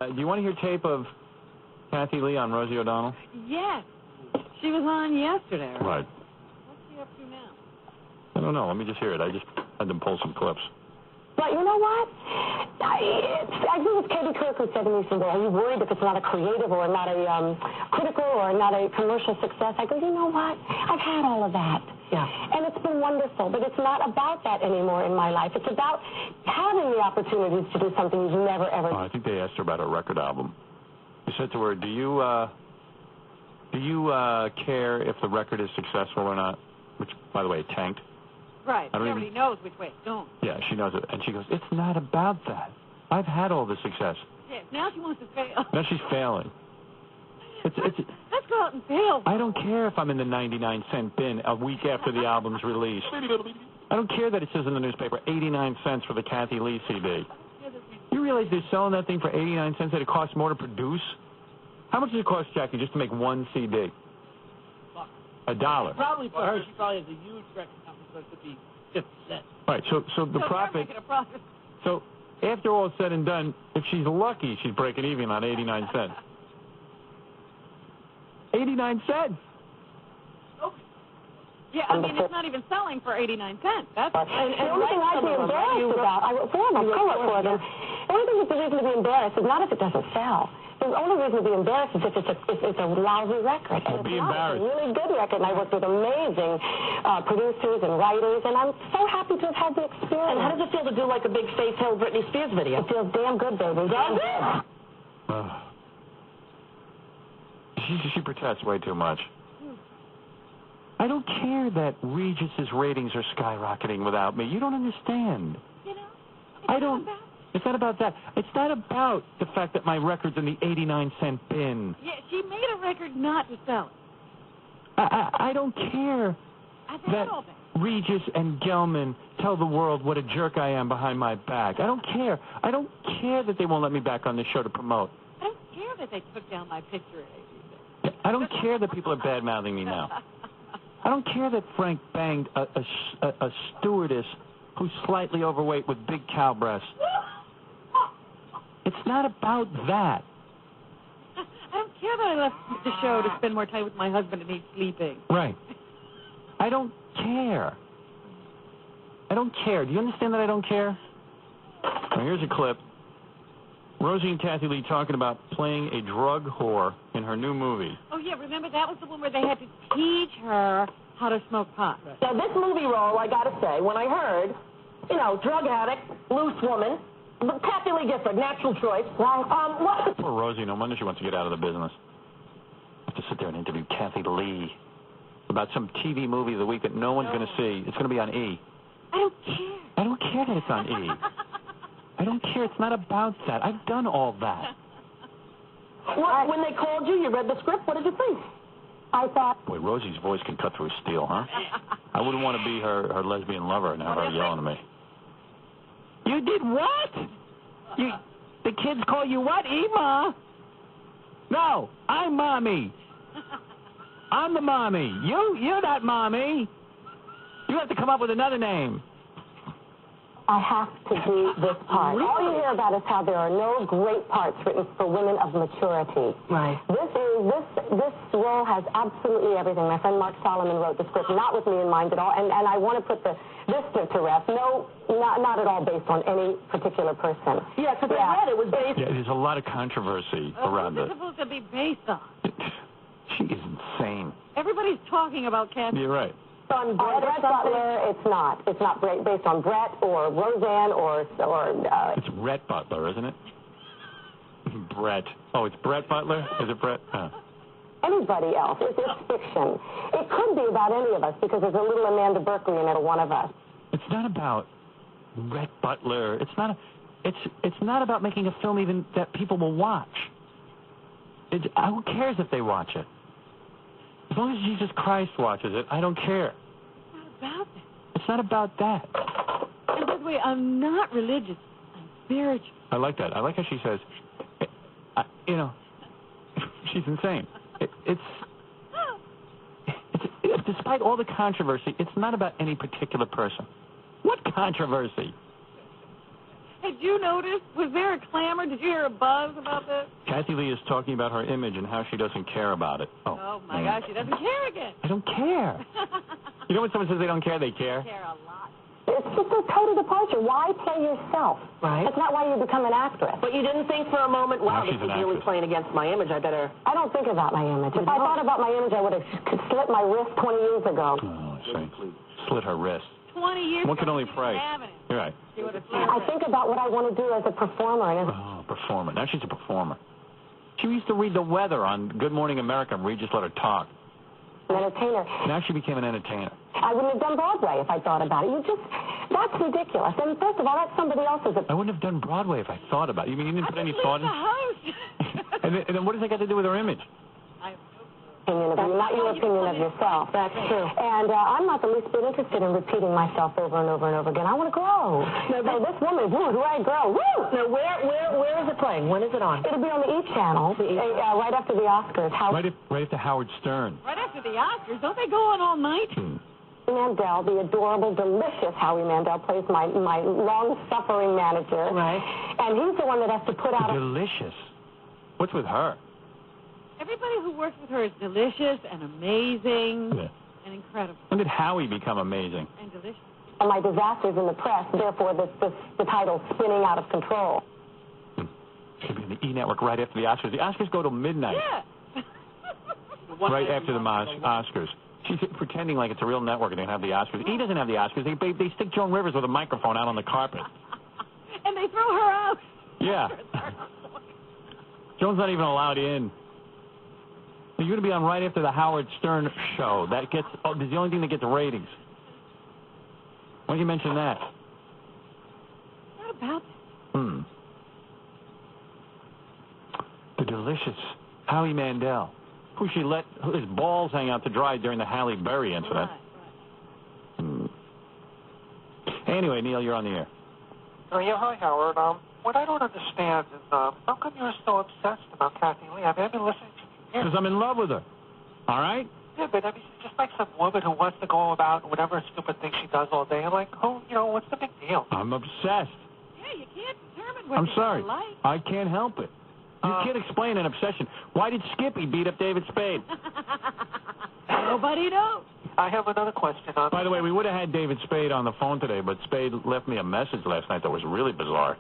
Do you want to hear tape of Kathie Lee on Rosie O'Donnell? Yes. She was on yesterday. Right. What's she up to now? I don't know. Let me just hear it. I just had them pull some clips. But you know what? I think it's Katie Cook who said to me, well, are you worried if it's not a creative or not a critical or not a commercial success? I go, you know what? I've had all of that. Yeah. And it's been wonderful, but it's not about that anymore in my life. It's about having the opportunities to do something you've never, ever I think they asked her about her record album. He said to her, do you care if the record is successful or not? Which, by the way, tanked. Right. Everybody knows which way it's going. Yeah, she knows it. And she goes, it's not about that. I've had all the success. Yeah, now she wants to fail. Now she's failing. Let's go out and fail. I don't care if I'm in the 99-cent bin a week after the album's release. I don't care that it says in the newspaper 89 cents for the Kathie Lee CD. You realize they're selling that thing for 89 cents, that it costs more to produce? How much does it cost, Jackie, just to make one CD? $1. Probably for her, she probably has a huge record company, so it could be 50 cents. Right, so the profit. So after all is said and done, if she's lucky, she's breaking even on 89 cents. 89 cents. Yeah, I mean, it's not even selling for 89 cents. That's and the only thing I'd be embarrassed about, I would form a poet for them. The only thing that's the reason to be embarrassed is not if it doesn't sell. The only reason to be embarrassed is if it's a lousy record. And be it's embarrassed. a really good record, and I worked with amazing producers and writers, and I'm so happy to have had the experience. And how does it feel to do like a big Faith Hill Britney Spears video? It feels damn good, baby. Damn good. She protests way too much. I don't care that Regis's ratings are skyrocketing without me. You don't understand. You know, It's not about that. It's not about the fact that my record's in the 89-cent bin. Yeah, she made a record not to sell it. I don't care that Regis and Gelman tell the world what a jerk I am behind my back. I don't care. I don't care that they won't let me back on the show to promote. I don't care that they took down my picture. I don't care that people are bad-mouthing me now. I don't care that Frank banged a stewardess who's slightly overweight with big cow breasts. It's not about that. I don't care that I left the show to spend more time with my husband and he's sleeping. Right. I don't care. I don't care. Do you understand that I don't care? Now, here's a clip. Rosie and Kathie Lee talking about playing a drug whore in her new movie. Oh, yeah, remember that was the one where they had to teach her how to smoke pot. Now, this movie role, I got to say, when I heard, drug addict, loose woman, Kathie Lee Gifford, natural choice. What? Poor Rosie, no wonder she wants to get out of the business. I have to sit there and interview Kathie Lee about some TV movie of the week that no one's going to see. It's going to be on E. I don't care. I don't care that it's on E. I don't care. It's not about that. I've done all that. Well, when they called you, you read the script. What did you think? I thought... Boy, Rosie's voice can cut through steel, huh? I wouldn't want to be her lesbian lover and have her yelling at me. You did what? The kids call you what, Ema? No, I'm Mommy. I'm the mommy. You're not Mommy. You have to come up with another name. I have to do this part. Really? All you hear about is how there are no great parts written for women of maturity. Right. This role has absolutely everything. My friend Mark Solomon wrote the script, not with me in mind at all, and I want to put this to rest. No, not at all based on any particular person. Yeah, because I read it was based... Yeah, there's a lot of controversy around this. What's it supposed to be based on? She is insane. Everybody's talking about Kathie. You're right. On Brett Butler, it's not. It's not based on Brett or Roseanne or It's Rhett Butler, isn't it? Brett. Oh, it's Brett Butler? Is it Brett? Anybody else. It's fiction. It could be about any of us because there's a little Amanda Berkeley in it, one of us. It's not about Rhett Butler. It's not about making a film even that people will watch. Who cares if they watch it? As long as Jesus Christ watches it, I don't care. It's not about that. It's not about that. And by the way, I'm not religious. I'm spiritual. I like that. I like how she says, she's insane. Despite all the controversy, it's not about any particular person. What controversy? Hey, did you notice? Was there a clamor? Did you hear a buzz about this? Kathie Lee is talking about her image and how she doesn't care about it. Oh my gosh, she doesn't care again. I don't care. You know when someone says they don't care, they care? Care a lot. It's just a total departure. Why play yourself? Right. That's not why you become an actress. But you didn't think for a moment, wow, No, this she's is an really actress. playing against my image. I better... I don't think about my image. If I thought about my image, I would have slit my wrist 20 years ago. Oh, I see. Slit her wrist. 20 years One can ago, only she pray. didn't have it. You're right. She would have I think about what I want to do as a performer. And Oh, performer. Now she's a performer. She used to read the weather on Good Morning America and just let her talk. an entertainer. Now she became an entertainer. I wouldn't have done Broadway if I thought about it. That's ridiculous. And first of all, that's somebody else's I wouldn't have done Broadway if I thought about it. You mean you didn't put any thought in? the host. And then what does that got to do with her image? opinion of you, not your opinion of yourself. That's true. And I'm not the least bit interested in repeating myself over and over and over again. I want to grow. So this woman, woo, do I grow? Woo! Now, where is it playing? When is it on? It'll be on the E! channel, right after the Oscars. Right after Howard Stern. Right after the Oscars. Don't they go on all night? Mandel, the adorable, delicious Howie Mandel, plays my long-suffering manager. Right. And he's the one that has to put out Delicious. What's with her? Everybody who works with her is delicious and amazing Yeah. and incredible. When did Howie become amazing? And delicious. my disasters in the press, therefore the title's spinning out of control. Should be on the E! Network right after the Oscars. The Oscars go till midnight. Yeah. Right after the Oscars. She's pretending like it's a real network and they have the Oscars. E! doesn't have the Oscars. They stick Joan Rivers with a microphone out on the carpet. And they throw her out. Yeah. Joan's not even allowed in. You're going to be on right after the Howard Stern show. That gets is the only thing that gets ratings. Why don't you mention that? What about that? The delicious Howie Mandel, who she let his balls hang out to dry during the Halle Berry incident. Right. Anyway, Neil, you're on the air. Oh, yeah, hi, Howard. What I don't understand is, how come you're so obsessed about Kathie Lee? I mean, I've been listening to you. Because I'm in love with her. All right? Yeah, but I mean, she's just like some woman who wants to go about whatever stupid thing she does all day. Like, what's the big deal? I'm obsessed. Yeah, you can't determine what I'm people sorry. like. I can't help it. You can't explain an obsession. Why did Skippy beat up David Spade? Nobody knows. I have another question. By the way, we would have had David Spade on the phone today, but Spade left me a message last night that was really bizarre.